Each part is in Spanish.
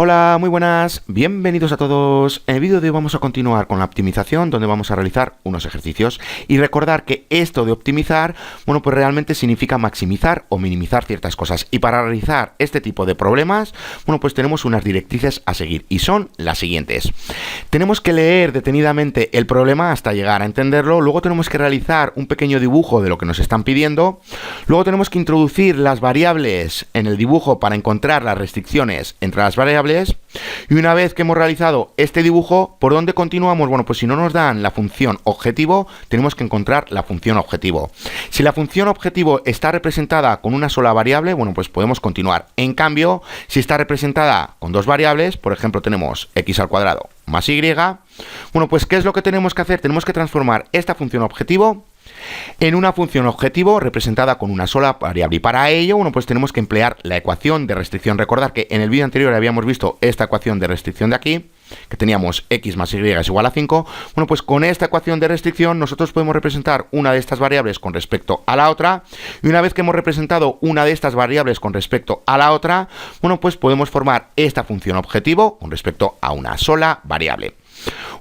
Hola, muy buenas, bienvenidos a todos. En el vídeo de hoy vamos a continuar con la optimización, donde vamos a realizar unos ejercicios y recordar que esto de optimizar, bueno, pues realmente significa maximizar o minimizar ciertas cosas, y para realizar este tipo de problemas, bueno, pues tenemos unas directrices a seguir y son las siguientes. Tenemos que leer detenidamente el problema hasta llegar a entenderlo, luego tenemos que realizar un pequeño dibujo de lo que nos están pidiendo, luego tenemos que introducir las variables en el dibujo para encontrar las restricciones entre las variables. Y una vez que hemos realizado este dibujo, ¿por dónde continuamos? Bueno, pues si no nos dan la función objetivo, tenemos que encontrar la función objetivo. Si la función objetivo está representada con una sola variable, bueno, pues podemos continuar. En cambio, si está representada con dos variables, por ejemplo, tenemos x al cuadrado más y, bueno, pues ¿qué es lo que tenemos que hacer? Tenemos que transformar esta función objetivo en una función objetivo representada con una sola variable, y para ello, bueno, pues tenemos que emplear la ecuación de restricción. Recordar que en el vídeo anterior habíamos visto esta ecuación de restricción de aquí, que teníamos x más y es igual a 5. Bueno, pues con esta ecuación de restricción nosotros podemos representar una de estas variables con respecto a la otra, y una vez que hemos representado una de estas variables con respecto a la otra, bueno, pues podemos formar esta función objetivo con respecto a una sola variable.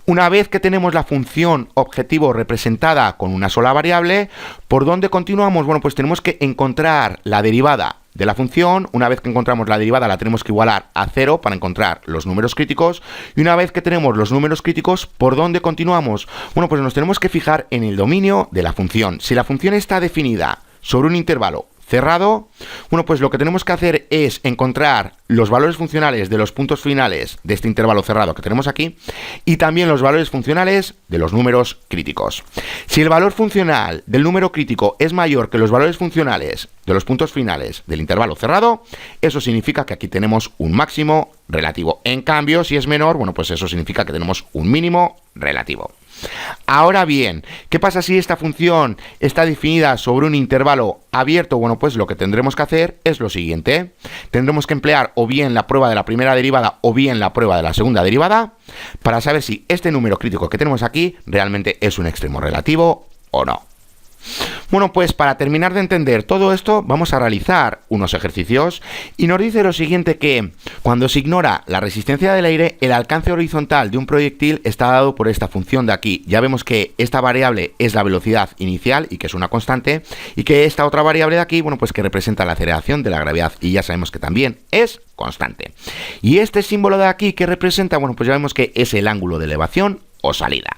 Una vez que tenemos la función objetivo representada con una sola variable, ¿por dónde continuamos? Bueno, pues tenemos que encontrar la derivada de la función. Una vez que encontramos la derivada, la tenemos que igualar a 0 para encontrar los números críticos. Y una vez que tenemos los números críticos, ¿por dónde continuamos? Bueno, pues nos tenemos que fijar en el dominio de la función. Si la función está definida sobre un intervalo cerrado, bueno, pues lo que tenemos que hacer es encontrar los valores funcionales de los puntos finales de este intervalo cerrado que tenemos aquí, y también los valores funcionales de los números críticos. Si el valor funcional del número crítico es mayor que los valores funcionales de los puntos finales del intervalo cerrado, eso significa que aquí tenemos un máximo relativo. En cambio, si es menor, bueno, pues eso significa que tenemos un mínimo relativo. Ahora bien, ¿qué pasa si esta función está definida sobre un intervalo abierto? Bueno, pues lo que tendremos que hacer es lo siguiente. Tendremos que emplear o bien la prueba de la primera derivada o bien la prueba de la segunda derivada para saber si este número crítico que tenemos aquí realmente es un extremo relativo o no. Bueno, pues para terminar de entender todo esto, vamos a realizar unos ejercicios, y nos dice lo siguiente: que cuando se ignora la resistencia del aire, el alcance horizontal de un proyectil está dado por esta función de aquí. Ya vemos que esta variable es la velocidad inicial y que es una constante, y que esta otra variable de aquí, bueno, pues que representa la aceleración de la gravedad, y ya sabemos que también es constante. Y este símbolo de aquí que representa, bueno, pues ya vemos que es el ángulo de elevación o salida.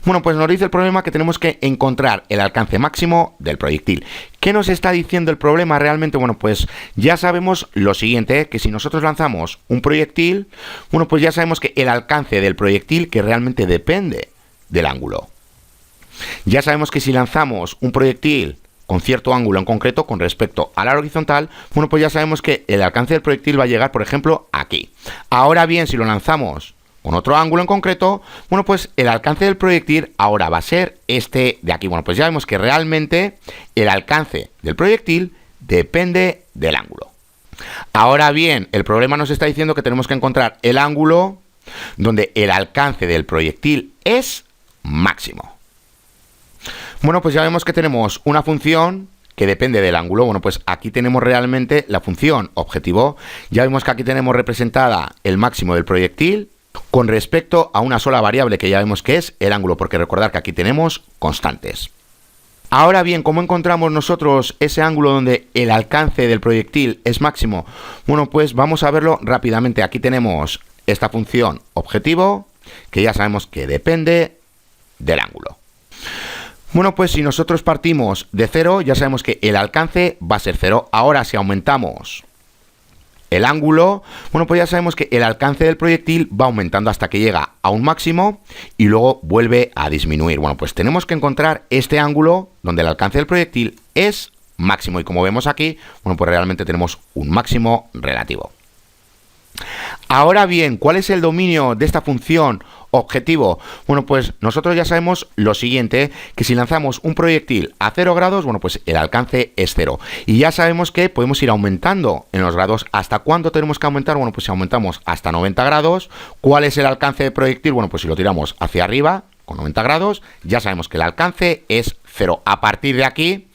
Bueno, pues nos dice el problema que tenemos que encontrar el alcance máximo del proyectil. ¿Qué nos está diciendo el problema realmente? Bueno, pues ya sabemos lo siguiente, que si nosotros lanzamos un proyectil, bueno, pues ya sabemos que el alcance del proyectil, que realmente depende del ángulo. Ya sabemos que si lanzamos un proyectil con cierto ángulo en concreto con respecto a la horizontal, bueno, pues ya sabemos que el alcance del proyectil va a llegar, por ejemplo, aquí. Ahora bien, si lo lanzamos con otro ángulo en concreto, bueno, pues el alcance del proyectil ahora va a ser este de aquí. Bueno, pues ya vemos que realmente el alcance del proyectil depende del ángulo. Ahora bien, el problema nos está diciendo que tenemos que encontrar el ángulo donde el alcance del proyectil es máximo. Bueno, pues ya vemos que tenemos una función que depende del ángulo. Bueno, pues aquí tenemos realmente la función objetivo. Ya vemos que aquí tenemos representada el máximo del proyectil con respecto a una sola variable que ya vemos que es el ángulo, porque recordar que aquí tenemos constantes. Ahora bien, ¿cómo encontramos nosotros ese ángulo donde el alcance del proyectil es máximo? Bueno, pues vamos a verlo rápidamente. Aquí tenemos esta función objetivo, que ya sabemos que depende del ángulo. Bueno, pues si nosotros partimos de 0, ya sabemos que el alcance va a ser 0. Ahora, si aumentamos el ángulo, bueno, pues ya sabemos que el alcance del proyectil va aumentando hasta que llega a un máximo y luego vuelve a disminuir. Bueno, pues tenemos que encontrar este ángulo donde el alcance del proyectil es máximo, y como vemos aquí, bueno, pues realmente tenemos un máximo relativo. Ahora bien, ¿cuál es el dominio de esta función objetivo? Bueno, pues nosotros ya sabemos lo siguiente, que si lanzamos un proyectil a 0 grados, bueno, pues el alcance es 0. Y ya sabemos que podemos ir aumentando en los grados. ¿Hasta cuánto tenemos que aumentar? Bueno, pues si aumentamos hasta 90 grados, ¿cuál es el alcance del proyectil? Bueno, pues si lo tiramos hacia arriba, con 90 grados, ya sabemos que el alcance es 0. 0. A partir de aquí,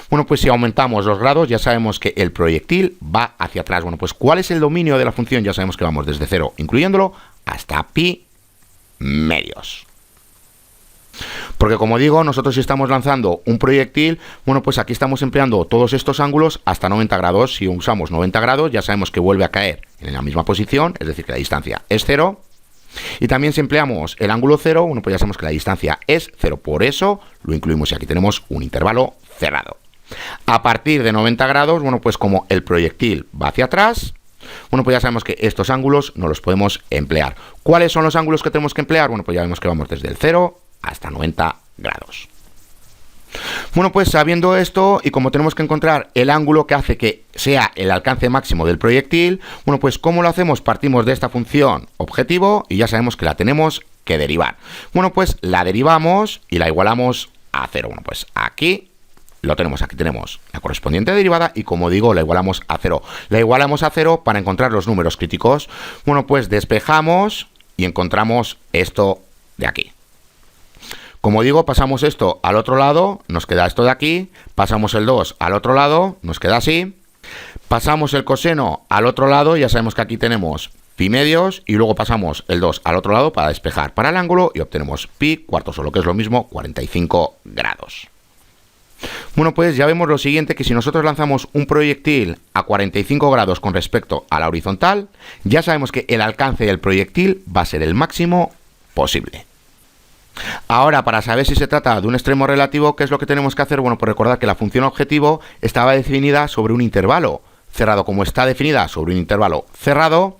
bueno, pues si aumentamos los grados, ya sabemos que el proyectil va hacia atrás. Bueno, pues ¿cuál es el dominio de la función? Ya sabemos que vamos desde 0, incluyéndolo, hasta pi medios. Porque como digo, nosotros si estamos lanzando un proyectil, bueno, pues aquí estamos empleando todos estos ángulos hasta 90 grados. Si usamos 90 grados, ya sabemos que vuelve a caer en la misma posición, es decir, que la distancia es 0. Y también si empleamos el ángulo 0, bueno, pues ya sabemos que la distancia es 0. Por eso lo incluimos y aquí tenemos un intervalo cerrado. A partir de 90 grados, bueno, pues como el proyectil va hacia atrás, bueno, pues ya sabemos que estos ángulos no los podemos emplear. ¿Cuáles son los ángulos que tenemos que emplear? Bueno, pues ya vemos que vamos desde el 0 hasta 90 grados. Bueno, pues sabiendo esto y como tenemos que encontrar el ángulo que hace que sea el alcance máximo del proyectil, bueno, pues ¿cómo lo hacemos? Partimos de esta función objetivo y ya sabemos que la tenemos que derivar. Bueno, pues la derivamos y la igualamos a 0. Bueno, pues aquí lo tenemos, aquí tenemos la correspondiente derivada y como digo, la igualamos a 0. La igualamos a 0 para encontrar los números críticos. Bueno, pues despejamos y encontramos esto de aquí. Como digo, pasamos esto al otro lado, nos queda esto de aquí, pasamos el 2 al otro lado, nos queda así, pasamos el coseno al otro lado, ya sabemos que aquí tenemos pi medios, y luego pasamos el 2 al otro lado para despejar para el ángulo y obtenemos pi cuartos, o lo que es lo mismo, 45 grados. Bueno, pues ya vemos lo siguiente, que si nosotros lanzamos un proyectil a 45 grados con respecto a la horizontal, ya sabemos que el alcance del proyectil va a ser el máximo posible. Ahora, para saber si se trata de un extremo relativo, ¿qué es lo que tenemos que hacer? Bueno, pues recordar que la función objetivo estaba definida sobre un intervalo cerrado. Como está definida sobre un intervalo cerrado,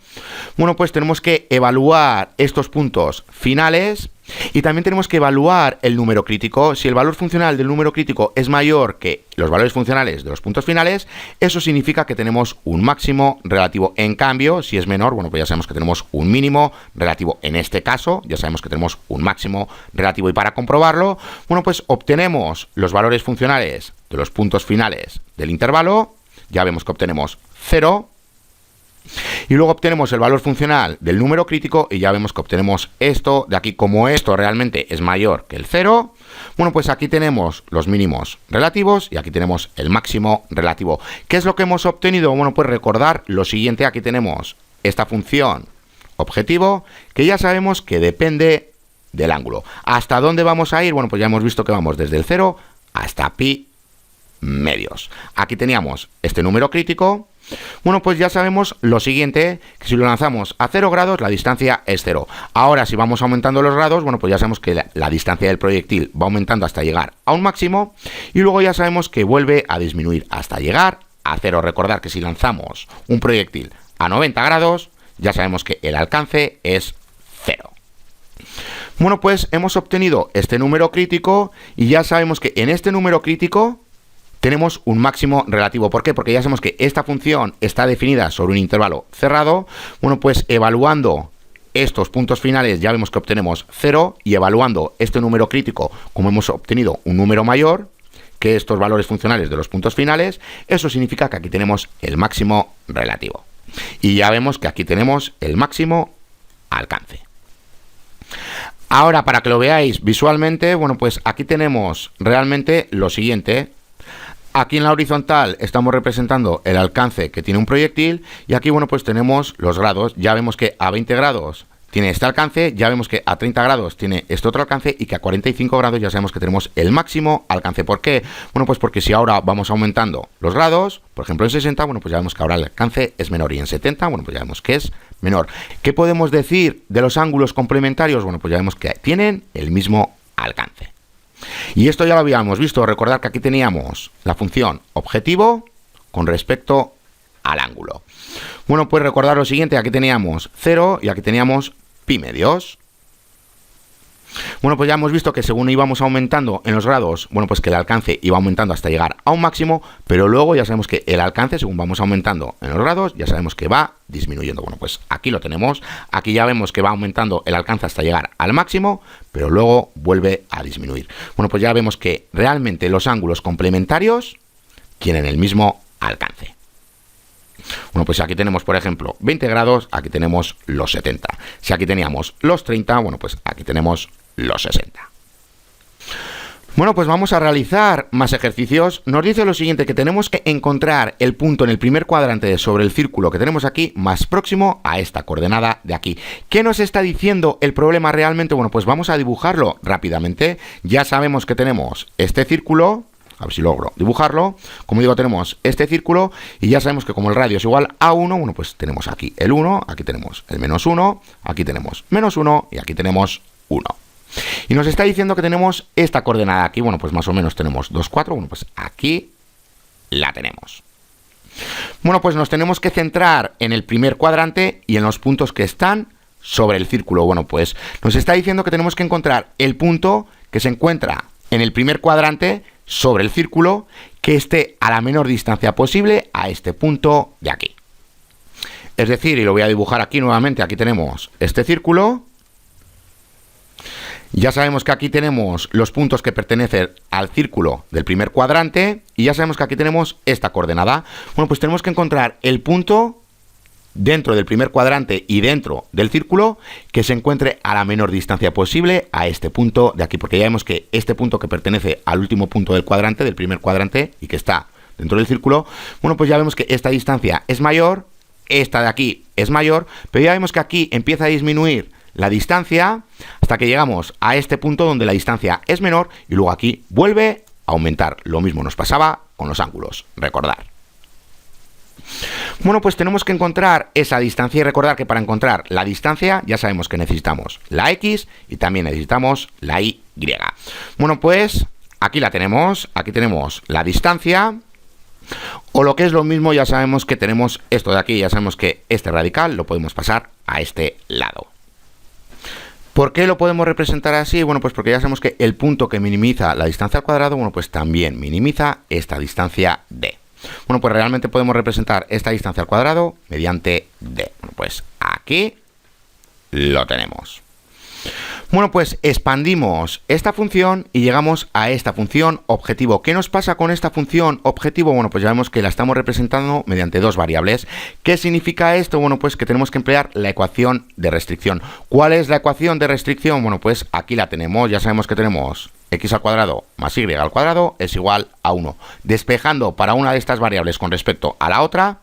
bueno, pues tenemos que evaluar estos puntos finales y también tenemos que evaluar el número crítico. Si el valor funcional del número crítico es mayor que los valores funcionales de los puntos finales, eso significa que tenemos un máximo relativo. En cambio, si es menor, bueno, pues ya sabemos que tenemos un mínimo relativo. En este caso, ya sabemos que tenemos un máximo relativo. Y para comprobarlo, bueno, pues obtenemos los valores funcionales de los puntos finales del intervalo. Ya vemos que obtenemos 0. Y luego obtenemos el valor funcional del número crítico y ya vemos que obtenemos esto de aquí. Como esto realmente es mayor que el 0, bueno, pues aquí tenemos los mínimos relativos y aquí tenemos el máximo relativo. ¿Qué es lo que hemos obtenido? Bueno, pues recordar lo siguiente. Aquí tenemos esta función objetivo que ya sabemos que depende del ángulo. ¿Hasta dónde vamos a ir? Bueno, pues ya hemos visto que vamos desde el 0 hasta pi medios. Aquí teníamos este número crítico. Bueno, pues ya sabemos lo siguiente, que si lo lanzamos a 0 grados, la distancia es 0. Ahora, si vamos aumentando los grados, bueno, pues ya sabemos que la distancia del proyectil va aumentando hasta llegar a un máximo, y luego ya sabemos que vuelve a disminuir hasta llegar a 0. Recordar que si lanzamos un proyectil a 90 grados, ya sabemos que el alcance es 0. Bueno, pues hemos obtenido este número crítico, y ya sabemos que en este número crítico tenemos un máximo relativo. ¿Por qué? Porque ya sabemos que esta función está definida sobre un intervalo cerrado. Bueno, pues evaluando estos puntos finales ya vemos que obtenemos 0 y evaluando este número crítico, como hemos obtenido un número mayor que estos valores funcionales de los puntos finales, eso significa que aquí tenemos el máximo relativo. Y ya vemos que aquí tenemos el máximo alcance. Ahora, para que lo veáis visualmente, bueno, pues aquí tenemos realmente lo siguiente. Aquí en la horizontal estamos representando el alcance que tiene un proyectil y aquí, bueno, pues tenemos los grados. Ya vemos que a 20 grados tiene este alcance, ya vemos que a 30 grados tiene este otro alcance y que a 45 grados ya sabemos que tenemos el máximo alcance. ¿Por qué? Bueno, pues porque si ahora vamos aumentando los grados, por ejemplo en 60, bueno, pues ya vemos que ahora el alcance es menor y en 70, bueno, pues ya vemos que es menor. ¿Qué podemos decir de los ángulos complementarios? Bueno, pues ya vemos que tienen el mismo alcance. Y esto ya lo habíamos visto. Recordar que aquí teníamos la función objetivo con respecto al ángulo. Bueno, pues recordar lo siguiente. Aquí teníamos 0 y aquí teníamos pi medios. Bueno, pues ya hemos visto que según íbamos aumentando en los grados, bueno, pues que el alcance iba aumentando hasta llegar a un máximo, pero luego ya sabemos que el alcance, según vamos aumentando en los grados, ya sabemos que va disminuyendo. Bueno, pues aquí lo tenemos. Aquí ya vemos que va aumentando el alcance hasta llegar al máximo, pero luego vuelve a disminuir. Bueno, pues ya vemos que realmente los ángulos complementarios tienen el mismo alcance. Bueno, pues aquí tenemos, por ejemplo, 20 grados, aquí tenemos los 70. Si aquí teníamos los 30, bueno, pues aquí tenemos los 60. Bueno, pues vamos a realizar más ejercicios. Nos dice lo siguiente, que tenemos que encontrar el punto en el primer cuadrante sobre el círculo que tenemos aquí más próximo a esta coordenada de aquí. ¿Qué nos está diciendo el problema realmente? Bueno, pues vamos a dibujarlo rápidamente. Ya sabemos que tenemos este círculo. A ver si logro dibujarlo. Como digo, tenemos este círculo y ya sabemos que como el radio es igual a 1, bueno, pues tenemos aquí el 1, aquí tenemos el menos 1, aquí tenemos menos 1 y aquí tenemos 1. Y nos está diciendo que tenemos esta coordenada aquí, bueno, pues más o menos tenemos 2, 4, bueno, pues aquí la tenemos. Bueno, pues nos tenemos que centrar en el primer cuadrante y en los puntos que están sobre el círculo. Bueno, pues nos está diciendo que tenemos que encontrar el punto que se encuentra en el primer cuadrante sobre el círculo que esté a la menor distancia posible a este punto de aquí. Es decir, y lo voy a dibujar aquí nuevamente, aquí tenemos este círculo. Ya sabemos que aquí tenemos los puntos que pertenecen al círculo del primer cuadrante y ya sabemos que aquí tenemos esta coordenada. Bueno, pues tenemos que encontrar el punto dentro del primer cuadrante y dentro del círculo que se encuentre a la menor distancia posible a este punto de aquí, porque ya vemos que este punto que pertenece al último punto del cuadrante, del primer cuadrante y que está dentro del círculo, bueno, pues ya vemos que esta distancia es mayor, esta de aquí es mayor, pero ya vemos que aquí empieza a disminuir la distancia hasta que llegamos a este punto donde la distancia es menor y luego aquí vuelve a aumentar. Lo mismo nos pasaba con los ángulos, recordar. Bueno, pues tenemos que encontrar esa distancia y recordar que para encontrar la distancia ya sabemos que necesitamos la X y también necesitamos la Y. Bueno, pues aquí la tenemos, aquí tenemos la distancia. O lo que es lo mismo, ya sabemos que tenemos esto de aquí, ya sabemos que este radical lo podemos pasar a este lado. ¿Por qué lo podemos representar así? Bueno, pues porque ya sabemos que el punto que minimiza la distancia al cuadrado, bueno, pues también minimiza esta distancia d. Bueno, pues realmente podemos representar esta distancia al cuadrado mediante d. Bueno, pues aquí lo tenemos. Bueno, pues expandimos esta función y llegamos a esta función objetivo. ¿Qué nos pasa con esta función objetivo? Bueno, pues ya vemos que la estamos representando mediante dos variables. ¿Qué significa esto? Bueno, pues que tenemos que emplear la ecuación de restricción. ¿Cuál es la ecuación de restricción? Bueno, pues aquí la tenemos. Ya sabemos que tenemos x al cuadrado más y al cuadrado es igual a 1. Despejando para una de estas variables con respecto a la otra,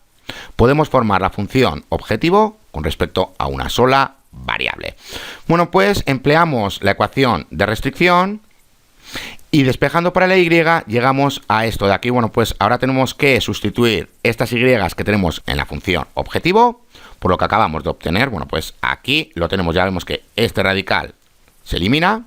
podemos formar la función objetivo con respecto a una sola variable. Bueno, pues empleamos la ecuación de restricción y despejando para la y llegamos a esto de aquí. Bueno, pues ahora tenemos que sustituir estas y que tenemos en la función objetivo por lo que acabamos de obtener. Bueno, pues aquí lo tenemos, ya vemos que este radical se elimina.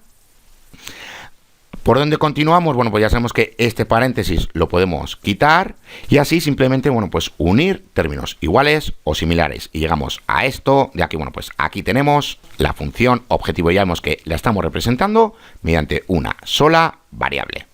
¿Por dónde continuamos? Bueno, pues ya sabemos que este paréntesis lo podemos quitar y así simplemente, bueno, pues unir términos iguales o similares y llegamos a esto de aquí. Bueno, pues aquí tenemos la función objetivo, ya vemos que la estamos representando mediante una sola variable.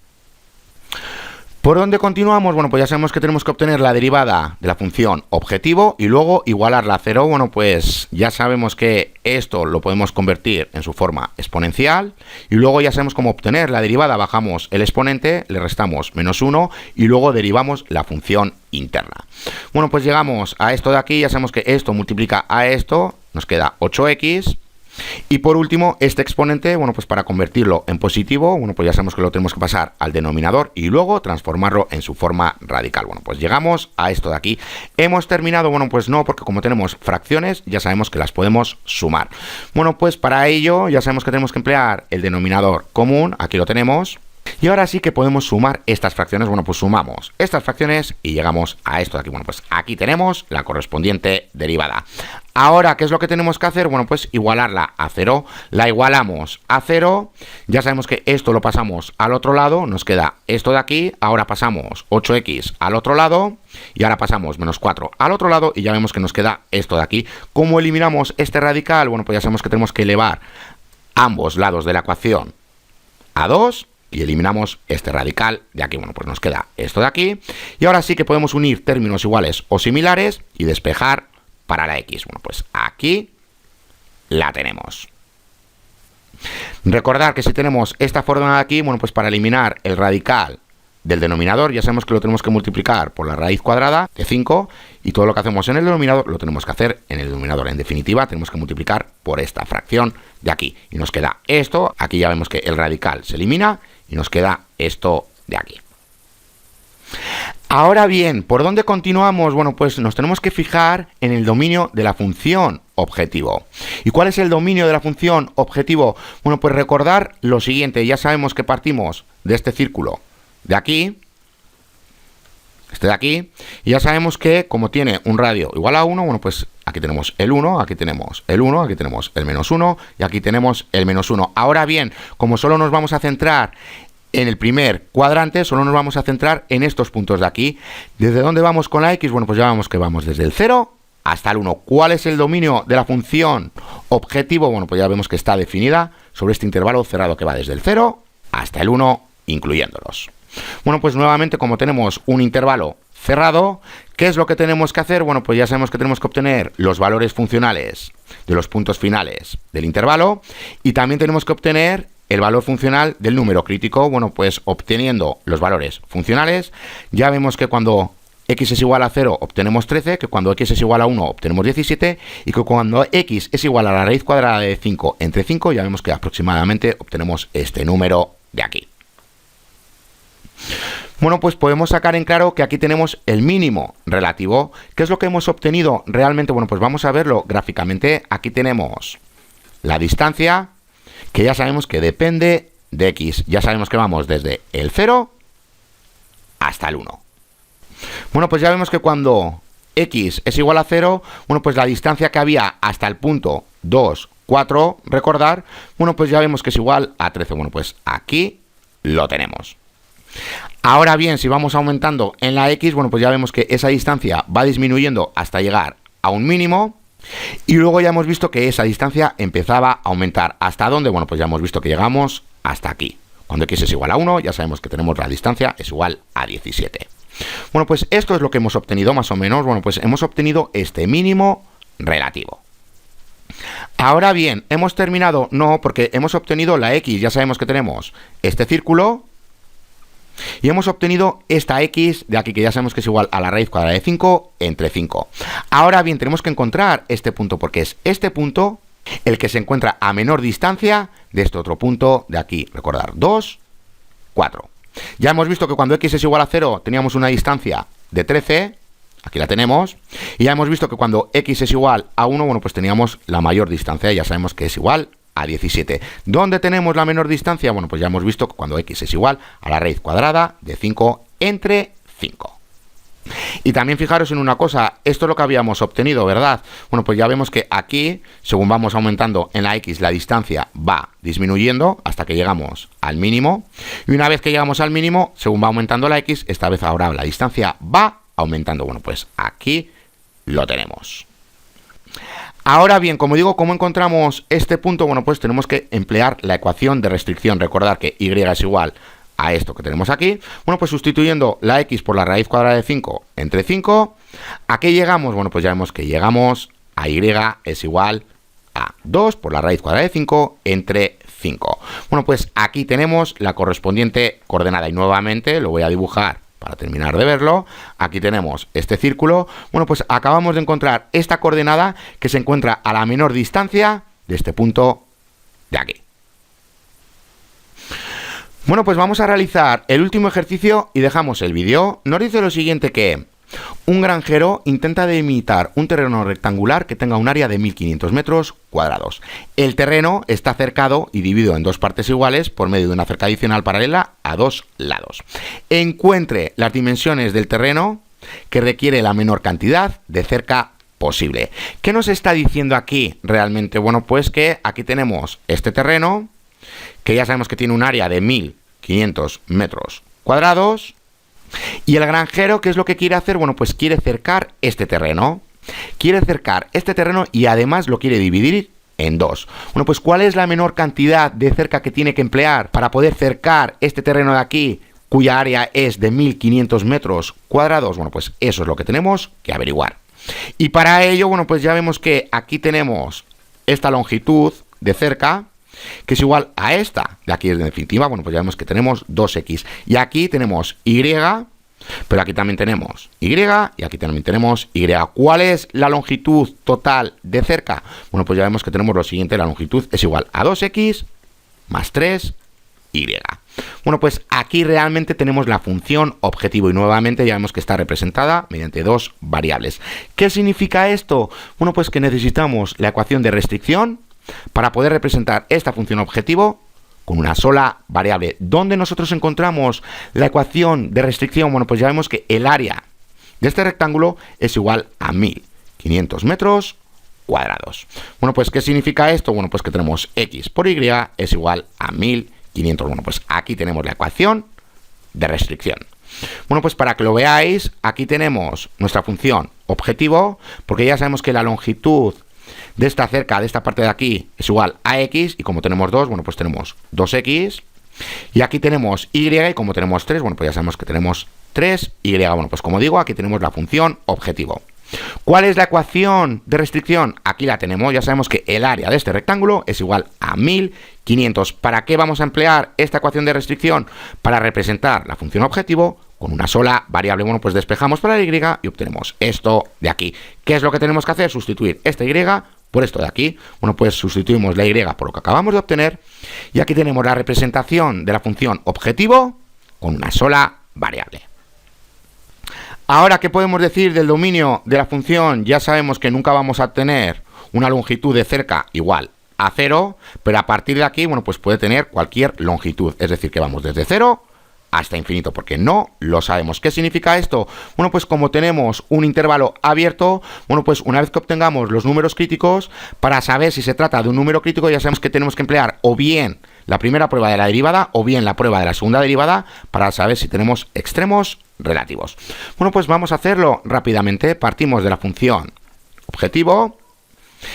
¿Por dónde continuamos? Bueno, pues ya sabemos que tenemos que obtener la derivada de la función objetivo y luego igualarla a 0. Bueno, pues ya sabemos que esto lo podemos convertir en su forma exponencial y luego ya sabemos cómo obtener la derivada. Bajamos el exponente, le restamos menos 1 y luego derivamos la función interna. Bueno, pues llegamos a esto de aquí, ya sabemos que esto multiplica a esto, nos queda 8x. Y por último, este exponente, bueno, pues para convertirlo en positivo, bueno, pues ya sabemos que lo tenemos que pasar al denominador y luego transformarlo en su forma radical. Bueno, pues llegamos a esto de aquí. ¿Hemos terminado? Bueno, pues no, porque como tenemos fracciones, ya sabemos que las podemos sumar. Bueno, pues para ello ya sabemos que tenemos que emplear el denominador común, aquí lo tenemos. Y ahora sí que podemos sumar estas fracciones. Bueno, pues sumamos estas fracciones y llegamos a esto de aquí. Bueno, pues aquí tenemos la correspondiente derivada. Ahora, ¿qué es lo que tenemos que hacer? Bueno, pues igualarla a 0. La igualamos a 0. Ya sabemos que esto lo pasamos al otro lado. Nos queda esto de aquí. Ahora pasamos 8x al otro lado. Y ahora pasamos menos 4 al otro lado. Y ya vemos que nos queda esto de aquí. ¿Cómo eliminamos este radical? Bueno, pues ya sabemos que tenemos que elevar ambos lados de la ecuación a 2. Y eliminamos este radical de aquí. Bueno, pues nos queda esto de aquí. Y ahora sí que podemos unir términos iguales o similares y despejar para la x. Bueno, pues aquí la tenemos. Recordar que si tenemos esta fórmula de aquí, bueno, pues para eliminar el radical del denominador ya sabemos que lo tenemos que multiplicar por la raíz cuadrada de 5 y todo lo que hacemos en el denominador lo tenemos que hacer en el denominador. En definitiva, tenemos que multiplicar por esta fracción de aquí. Y nos queda esto. Aquí ya vemos que el radical se elimina y nos queda esto de aquí. Ahora bien, ¿por dónde continuamos? Bueno, pues nos tenemos que fijar en el dominio de la función objetivo. ¿Y cuál es el dominio de la función objetivo? Bueno, pues recordar lo siguiente. Ya sabemos que partimos de este círculo de aquí, este de aquí, y ya sabemos que como tiene un radio igual a 1, bueno, pues aquí tenemos el 1, aquí tenemos el 1, aquí tenemos el menos 1 y aquí tenemos el menos 1. Ahora bien, como solo nos vamos a centrar en el primer cuadrante, solo nos vamos a centrar en estos puntos de aquí. ¿Desde dónde vamos con la X? Bueno, pues ya vemos que vamos desde el 0 hasta el 1. ¿Cuál es el dominio de la función objetivo? Bueno, pues ya vemos que está definida sobre este intervalo cerrado que va desde el 0 hasta el 1, incluyéndolos. Bueno, pues nuevamente, como tenemos un intervalo cerrado, ¿qué es lo que tenemos que hacer? Bueno, pues ya sabemos que tenemos que obtener los valores funcionales de los puntos finales del intervalo y también tenemos que obtener el valor funcional del número crítico. Bueno, pues obteniendo los valores funcionales, ya vemos que cuando x es igual a 0 obtenemos 13, que cuando x es igual a 1 obtenemos 17 y que cuando x es igual a la raíz cuadrada de 5 entre 5, ya vemos que aproximadamente obtenemos este número de aquí. Bueno, pues podemos sacar en claro que aquí tenemos el mínimo relativo. ¿Qué es lo que hemos obtenido realmente? Bueno, pues vamos a verlo gráficamente. Aquí tenemos la distancia, que ya sabemos que depende de x. Ya sabemos que vamos desde el 0 hasta el 1. Bueno, pues ya vemos que cuando x es igual a 0, bueno, pues la distancia que había hasta el punto 2, 4, recordar, bueno, pues ya vemos que es igual a 13. Bueno, pues aquí lo tenemos. Ahora bien, si vamos aumentando en la x, bueno, pues ya vemos que esa distancia va disminuyendo hasta llegar a un mínimo. Y luego ya hemos visto que esa distancia empezaba a aumentar. ¿Hasta dónde? Bueno, pues ya hemos visto que llegamos hasta aquí. Cuando x es igual a 1, ya sabemos que tenemos la distancia es igual a 17. Bueno, pues esto es lo que hemos obtenido más o menos. Bueno, pues hemos obtenido este mínimo relativo. Ahora bien, ¿hemos terminado? No, porque hemos obtenido la x. Ya sabemos que tenemos este círculo y hemos obtenido esta x de aquí, que ya sabemos que es igual a la raíz cuadrada de 5 entre 5. Ahora bien, tenemos que encontrar este punto, porque es este punto el que se encuentra a menor distancia de este otro punto de aquí. Recordar, 2, 4. Ya hemos visto que cuando x es igual a 0 teníamos una distancia de 13, aquí la tenemos, y ya hemos visto que cuando x es igual a 1, bueno, pues teníamos la mayor distancia, ya sabemos que es igual a 17. ¿Dónde tenemos la menor distancia? Bueno, pues ya hemos visto que cuando x es igual a la raíz cuadrada de 5 entre 5. Y también fijaros en una cosa, esto es lo que habíamos obtenido, ¿verdad? Bueno, pues ya vemos que aquí, según vamos aumentando en la x, la distancia va disminuyendo hasta que llegamos al mínimo. Y una vez que llegamos al mínimo, según va aumentando la x, esta vez ahora la distancia va aumentando. Bueno, pues aquí lo tenemos. Ahora bien, como digo, ¿cómo encontramos este punto? Bueno, pues tenemos que emplear la ecuación de restricción. Recordad que y es igual a esto que tenemos aquí. Bueno, pues sustituyendo la x por la raíz cuadrada de 5 entre 5, ¿a qué llegamos? Bueno, pues ya vemos que llegamos a y es igual a 2 por la raíz cuadrada de 5 entre 5. Bueno, pues aquí tenemos la correspondiente coordenada y nuevamente lo voy a dibujar para terminar de verlo. Aquí tenemos este círculo. Bueno, pues acabamos de encontrar esta coordenada que se encuentra a la menor distancia de este punto de aquí. Bueno, pues vamos a realizar el último ejercicio y dejamos el vídeo. Nos dice lo siguiente, que un granjero intenta delimitar un terreno rectangular que tenga un área de 1500 metros cuadrados. El terreno está cercado y dividido en dos partes iguales por medio de una cerca adicional paralela a dos lados. Encuentre las dimensiones del terreno que requiere la menor cantidad de cerca posible. ¿Qué nos está diciendo aquí realmente? Bueno, pues que aquí tenemos este terreno, que ya sabemos que tiene un área de 1500 metros cuadrados. Y el granjero, ¿qué es lo que quiere hacer? Bueno, pues quiere cercar este terreno. Quiere cercar este terreno y además lo quiere dividir en dos. Bueno, pues ¿cuál es la menor cantidad de cerca que tiene que emplear para poder cercar este terreno de aquí, cuya área es de 1500 metros cuadrados? Bueno, pues eso es lo que tenemos que averiguar. Y para ello, bueno, pues ya vemos que aquí tenemos esta longitud de cerca, que es igual a esta de aquí en definitiva, bueno, pues ya vemos que tenemos 2x. Y aquí tenemos y, pero aquí también tenemos y aquí también tenemos y. ¿Cuál es la longitud total de cerca? Bueno, pues ya vemos que tenemos lo siguiente, la longitud es igual a 2x más 3y. Bueno, pues aquí realmente tenemos la función objetivo y nuevamente ya vemos que está representada mediante dos variables. ¿Qué significa esto? Bueno, pues que necesitamos la ecuación de restricción para poder representar esta función objetivo con una sola variable. ¿Dónde nosotros encontramos la ecuación de restricción? Bueno, pues ya vemos que el área de este rectángulo es igual a 1500 metros cuadrados. Bueno, pues ¿qué significa esto? Bueno, pues que tenemos x por y es igual a 1500. Bueno, pues aquí tenemos la ecuación de restricción. Bueno, pues para que lo veáis, aquí tenemos nuestra función objetivo, porque ya sabemos que la longitud de esta cerca, de esta parte de aquí, es igual a x, y como tenemos 2, bueno, pues tenemos 2x, y aquí tenemos y, y como tenemos 3, bueno, pues ya sabemos que tenemos 3y. Bueno, pues como digo, aquí tenemos la función objetivo. ¿Cuál es la ecuación de restricción? Aquí la tenemos, ya sabemos que el área de este rectángulo es igual a 1500. ¿Para qué vamos a emplear esta ecuación de restricción? Para representar la función objetivo con una sola variable. Bueno, pues despejamos para la y y obtenemos esto de aquí. ¿Qué es lo que tenemos que hacer? Sustituir esta y por esto de aquí. Bueno, pues sustituimos la y por lo que acabamos de obtener y aquí tenemos la representación de la función objetivo con una sola variable. Ahora, ¿qué podemos decir del dominio de la función? Ya sabemos que nunca vamos a tener una longitud de cerca igual a 0, pero a partir de aquí, bueno, pues puede tener cualquier longitud. Es decir, que vamos desde 0 hasta infinito, porque no lo sabemos. ¿Qué significa esto? Bueno, pues como tenemos un intervalo abierto, bueno, pues una vez que obtengamos los números críticos, para saber si se trata de un número crítico, ya sabemos que tenemos que emplear o bien la primera prueba de la derivada o bien la prueba de la segunda derivada para saber si tenemos extremos relativos. Bueno, pues vamos a hacerlo rápidamente. Partimos de la función objetivo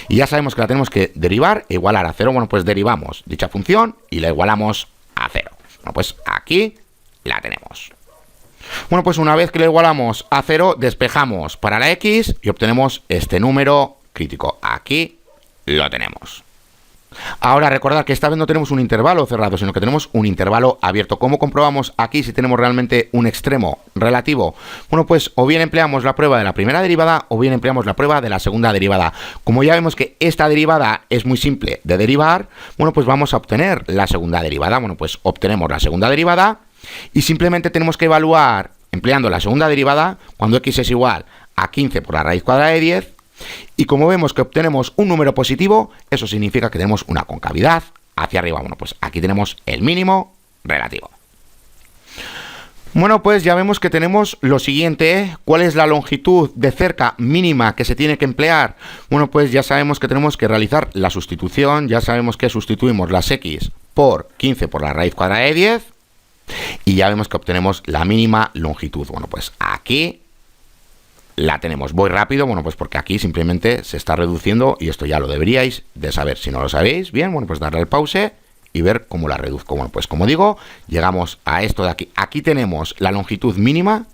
y ya sabemos que la tenemos que derivar e igualar a 0. Bueno, pues derivamos dicha función y la igualamos a 0. Bueno, pues aquí la tenemos. Bueno, pues una vez que la igualamos a 0, despejamos para la x y obtenemos este número crítico. Aquí lo tenemos. Ahora recordad que esta vez no tenemos un intervalo cerrado, sino que tenemos un intervalo abierto. ¿Cómo comprobamos aquí si tenemos realmente un extremo relativo? Bueno, pues o bien empleamos la prueba de la primera derivada o bien empleamos la prueba de la segunda derivada. Como ya vemos que esta derivada es muy simple de derivar, bueno, pues vamos a obtener la segunda derivada. Bueno, pues obtenemos la segunda derivada y simplemente tenemos que evaluar, empleando la segunda derivada, cuando x es igual a 15 por la raíz cuadrada de 10. Y como vemos que obtenemos un número positivo, eso significa que tenemos una concavidad hacia arriba. Bueno, pues aquí tenemos el mínimo relativo. Bueno, pues ya vemos que tenemos lo siguiente. ¿Cuál es la longitud de cerca mínima que se tiene que emplear? Bueno, pues ya sabemos que tenemos que realizar la sustitución. Ya sabemos que sustituimos las x por 15 por la raíz cuadrada de 10. Y ya vemos que obtenemos la mínima longitud. Bueno, pues aquí la tenemos. Voy rápido, bueno, pues porque aquí simplemente se está reduciendo y esto ya lo deberíais de saber. Si no lo sabéis, bien, bueno, pues darle al pause y ver cómo la reduzco. Bueno, pues como digo, llegamos a esto de aquí. Aquí tenemos la longitud mínima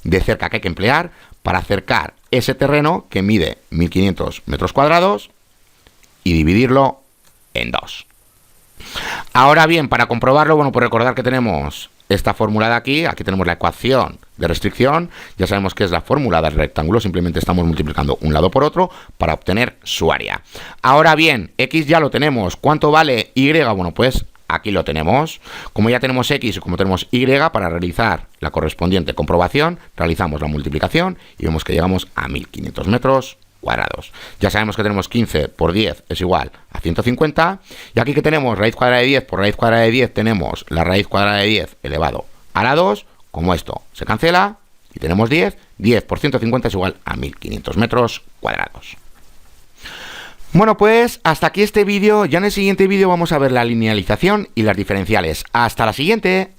de cerca que hay que emplear para acercar ese terreno que mide 1500 metros cuadrados y dividirlo en 2. Ahora bien, para comprobarlo, bueno, pues recordar que tenemos esta fórmula de aquí. Aquí tenemos la ecuación de restricción. Ya sabemos que es la fórmula del rectángulo. Simplemente estamos multiplicando un lado por otro para obtener su área. Ahora bien, x ya lo tenemos. ¿Cuánto vale y? Bueno, pues aquí lo tenemos. Como ya tenemos x y como tenemos y, para realizar la correspondiente comprobación, realizamos la multiplicación y vemos que llegamos a 1500 metros cuadrados. Ya sabemos que tenemos 15 por 10 es igual a 150. Y aquí que tenemos raíz cuadrada de 10 por raíz cuadrada de 10 tenemos la raíz cuadrada de 10 elevado a la 2. Como esto se cancela y tenemos 10, 10 por 150 es igual a 1500 metros cuadrados. Bueno, pues hasta aquí este vídeo. Ya en el siguiente vídeo vamos a ver la linealización y las diferenciales. Hasta la siguiente.